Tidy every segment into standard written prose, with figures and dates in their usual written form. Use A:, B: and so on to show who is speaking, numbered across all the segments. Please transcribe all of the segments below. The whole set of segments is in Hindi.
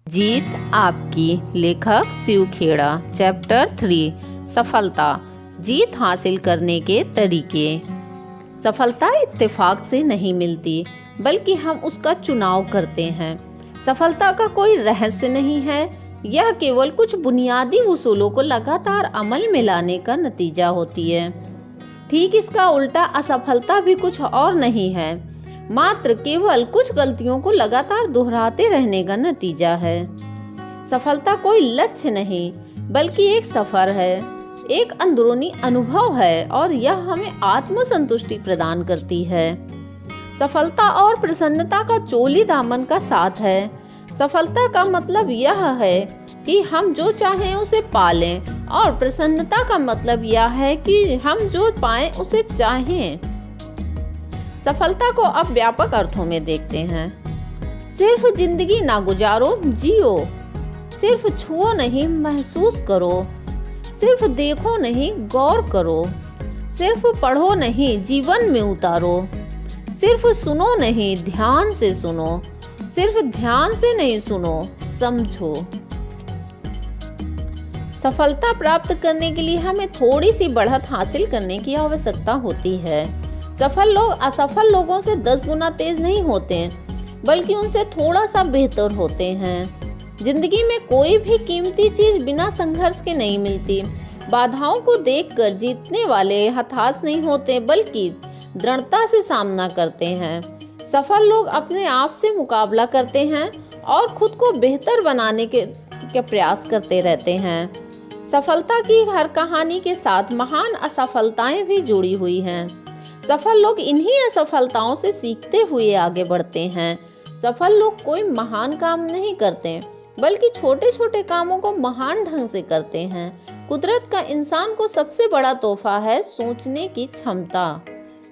A: जीत आपकी। लेखक शिव खेड़ा। चैप्टर 3 सफलता। जीत हासिल करने के तरीके। सफलता इत्तेफाक से नहीं मिलती, बल्कि हम उसका चुनाव करते हैं। सफलता का कोई रहस्य नहीं है, यह केवल कुछ बुनियादी उसूलों को लगातार अमल में लाने का नतीजा होती है। ठीक इसका उल्टा असफलता भी कुछ और नहीं है, मात्र केवल कुछ गलतियों को लगातार दोहराते रहने का नतीजा है। सफलता कोई लक्ष्य नहीं, बल्कि एक सफर है, एक अंदरूनी अनुभव है, और यह हमें आत्मसंतुष्टि प्रदान करती है। सफलता और प्रसन्नता का चोली दामन का साथ है। सफलता का मतलब यह है कि हम जो चाहें उसे पालें, और प्रसन्नता का मतलब यह है कि हम जो पाएं उसे चाहें। सफलता को अब व्यापक अर्थों में देखते हैं। सिर्फ जिंदगी ना गुजारो, जियो। सिर्फ छुओ नहीं, महसूस करो। सिर्फ देखो नहीं, गौर करो। सिर्फ पढ़ो नहीं, जीवन में उतारो। सिर्फ सुनो नहीं, ध्यान से सुनो। सिर्फ ध्यान से नहीं सुनो, समझो। सफलता प्राप्त करने के लिए हमें थोड़ी सी बढ़त हासिल करने की आवश्यकता होती है। सफल लोग असफल लोगों से 10 गुना तेज नहीं होते, बल्कि उनसे थोड़ा सा बेहतर होते हैं। जिंदगी में कोई भी कीमती चीज बिना संघर्ष के नहीं मिलती। बाधाओं को देखकर जीतने वाले हताश नहीं होते, बल्कि दृढ़ता से सामना करते हैं। सफल लोग अपने आप से मुकाबला करते हैं और खुद को बेहतर बनाने के प्रयास करते रहते हैं। सफलता की हर कहानी के साथ महान असफलताएं भी जुड़ी हुई हैं। सफल लोग इन्हीं असफलताओं से सीखते हुए आगे बढ़ते हैं। सफल लोग कोई महान काम नहीं करते, बल्कि छोटे छोटे कामों को महान ढंग से करते हैं। कुदरत का इंसान को सबसे बड़ा तोहफा है सोचने की क्षमता।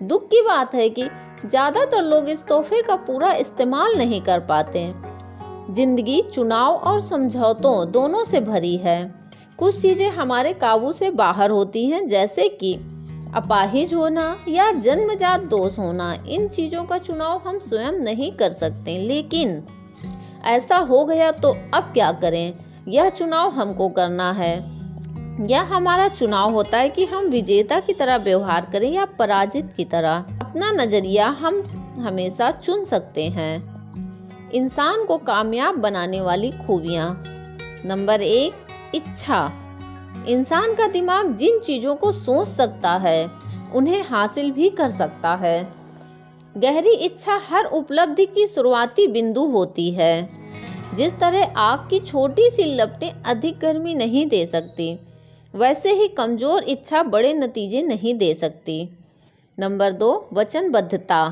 A: दुख की बात है कि ज्यादातर लोग इस तोहफे का पूरा इस्तेमाल नहीं कर पाते। जिंदगी चुनाव और समझौतों दोनों से भरी है। कुछ चीजें हमारे काबू से बाहर होती हैं, जैसे कि अपाहिज होना या जन्मजात दोष होना। इन चीजों का चुनाव हम स्वयं नहीं कर सकते, लेकिन ऐसा हो गया तो अब क्या करें? यह चुनाव हमको करना है। यह हमारा चुनाव होता है कि हम विजेता की तरह व्यवहार करें या पराजित की तरह। अपना नजरिया हम हमेशा चुन सकते हैं। इंसान को कामयाब बनाने वाली खूबियां। नंबर 1, इच्छा। इंसान का दिमाग जिन चीजों को सोच सकता है, उन्हें हासिल भी कर सकता है। गहरी इच्छा हर उपलब्धि की शुरुआती बिंदु होती है। जिस तरह आग की छोटी सी लपटें अधिक गर्मी नहीं दे सकती, वैसे ही कमजोर इच्छा बड़े नतीजे नहीं दे सकती। नंबर 2, वचनबद्धता।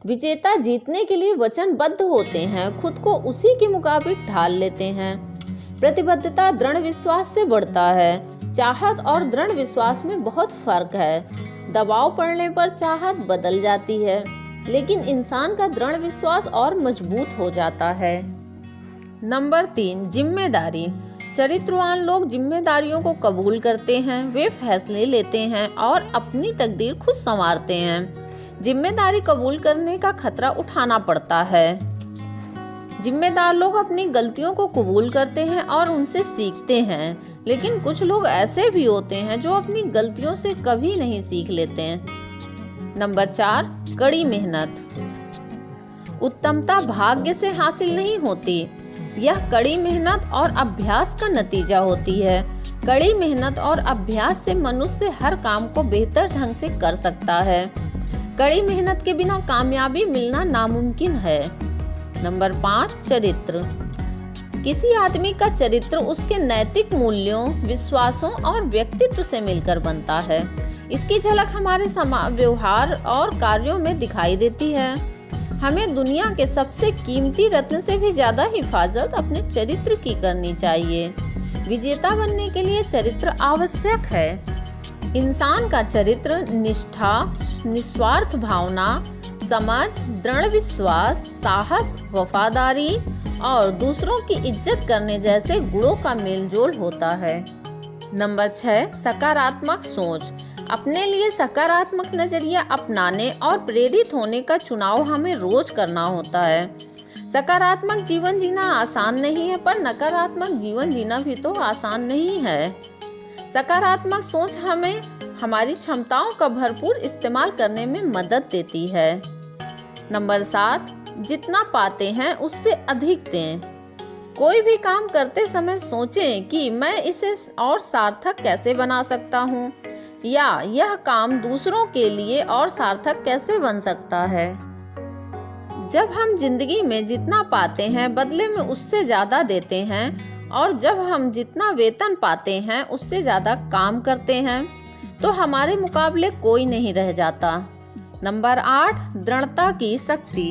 A: विजेता जीतने के लिए वचनबद्ध होते हैं, खुद को उसी के मुताबिक ढाल लेते हैं। प्रतिबद्धता दृढ़ विश्वास से बढ़ता है। चाहत और दृढ़ विश्वास में बहुत फर्क है। दबाव पड़ने पर चाहत बदल जाती है, लेकिन इंसान का दृढ़ विश्वास और मजबूत हो जाता है। नंबर 3, जिम्मेदारी। चरित्रवान लोग जिम्मेदारियों को कबूल करते हैं, वे फैसले लेते हैं और अपनी तकदीर खुद संवारते हैं। जिम्मेदारी कबूल करने का खतरा उठाना पड़ता है। जिम्मेदार लोग अपनी गलतियों को कबूल करते हैं और उनसे सीखते हैं, लेकिन कुछ लोग ऐसे भी होते हैं जो अपनी गलतियों से कभी नहीं सीख लेते हैं। नंबर 4, कड़ी मेहनत। उत्तमता भाग्य से हासिल नहीं होती, यह कड़ी मेहनत और अभ्यास का नतीजा होती है। कड़ी मेहनत और अभ्यास से मनुष्य हर काम को बेहतर ढंग से कर सकता है। कड़ी मेहनत के बिना कामयाबी मिलना नामुमकिन है। नंबर 5, चरित्र। किसी आदमी का चरित्र उसके नैतिक मूल्यों, विश्वासों और व्यक्तित्व से मिलकर बनता है। इसकी झलक हमारे व्यवहार और कार्यों में दिखाई देती है। हमें दुनिया के सबसे कीमती रत्न से भी ज्यादा हिफाजत अपने चरित्र की करनी चाहिए। विजेता बनने के लिए चरित्र आवश्यक है। इंसान का चरित्र निष्ठा, निस्वार्थ भावना, समझ, दृढ़ विश्वास, साहस, वफादारी और दूसरों की इज्जत करने जैसे गुणों का मेलजोल होता है। नंबर 6, सकारात्मक सोच। अपने लिए सकारात्मक नजरिया अपनाने और प्रेरित होने का चुनाव हमें रोज करना होता है। सकारात्मक जीवन जीना आसान नहीं है, पर नकारात्मक जीवन जीना भी तो आसान नहीं है। सकारात्मक सोच हमें हमारी क्षमताओं का भरपूर इस्तेमाल करने में मदद देती है। नंबर 7, जितना पाते हैं उससे अधिक दें। कोई भी काम करते समय सोचें कि मैं इसे और सार्थक कैसे बना सकता हूँ, या यह काम दूसरों के लिए और सार्थक कैसे बन सकता है। जब हम जिंदगी में जितना पाते हैं बदले में उससे ज़्यादा देते हैं, और जब हम जितना वेतन पाते हैं उससे ज़्यादा काम करते हैं, तो हमारे मुकाबले कोई नहीं रह जाता। नंबर 8, दृढ़ता की शक्ति।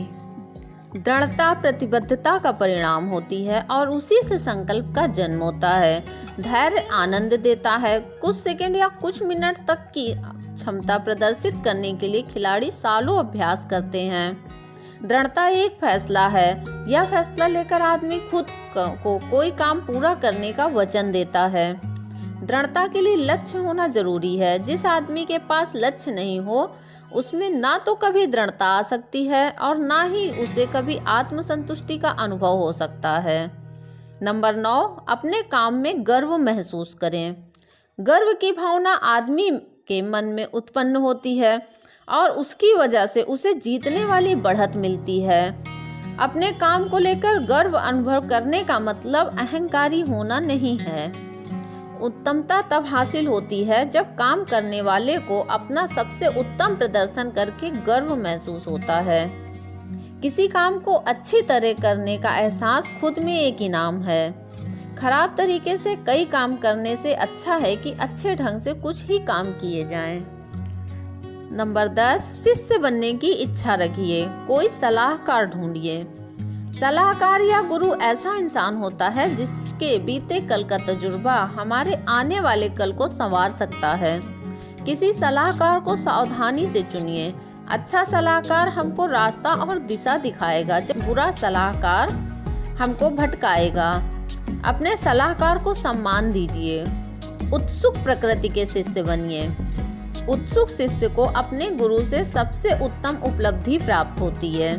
A: दृढ़ता प्रतिबद्धता का परिणाम होती है और उसी से संकल्प का जन्म होता है। धैर्य आनंद देता है। कुछ सेकंड या कुछ मिनट तक की क्षमता प्रदर्शित करने के लिए खिलाड़ी सालों अभ्यास करते हैं। दृढ़ता एक फैसला है। यह फैसला लेकर आदमी खुद को कोई काम पूरा करने का वचन देता है। दृढ़ता के लिए लक्ष्य होना जरूरी है। जिस आदमी के पास लक्ष्य नहीं हो उसमें ना तो कभी दृढ़ता आ सकती है और ना ही उसे कभी आत्मसंतुष्टि का अनुभव हो सकता है। नंबर 9, अपने काम में गर्व महसूस करें। गर्व की भावना आदमी के मन में उत्पन्न होती है और उसकी वजह से उसे जीतने वाली बढ़त मिलती है। अपने काम को लेकर गर्व अनुभव करने का मतलब अहंकारी होना नहीं है। उत्तमता तब हासिल होती है जब काम करने वाले को अपना सबसे उत्तम प्रदर्शन करके गर्व महसूस होता है। किसी काम को अच्छी तरह करने का एहसास खुद में एक इनाम है। खराब तरीके से कई काम करने से अच्छा है कि अच्छे ढंग से कुछ ही काम किए जाएं। नंबर 10, शिष्य बनने की इच्छा रखिए। कोई सलाहकार ढूंढिए। सलाहकार या गुरु ऐसा इंसान होता है जिसके बीते कल का तजुर्बा हमारे आने वाले कल को संवार सकता है। किसी सलाहकार को सावधानी से चुनिए। अच्छा सलाहकार हमको रास्ता और दिशा दिखाएगा, जब बुरा सलाहकार हमको भटकाएगा। अपने सलाहकार को सम्मान दीजिए। उत्सुक प्रकृति के शिष्य बनिए। उत्सुक शिष्य को अपने गुरु से सबसे उत्तम उपलब्धि प्राप्त होती है।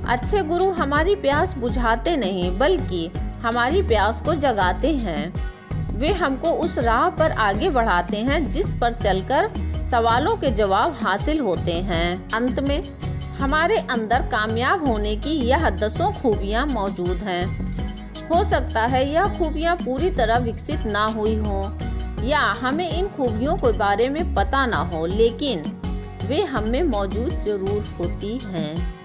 A: अच्छे गुरु हमारी प्यास बुझाते नहीं बल्कि हमारी प्यास को जगाते हैं। वे हमको उस राह पर आगे बढ़ाते हैं जिस पर चलकर सवालों के जवाब हासिल होते हैं। अंत में हमारे अंदर कामयाब होने की यह 10 खूबियाँ मौजूद हैं। हो सकता है यह खूबियाँ पूरी तरह विकसित ना हुई हों या हमें इन खूबियों के बारे में पता ना हो, लेकिन वे हम में मौजूद जरूर होती हैं।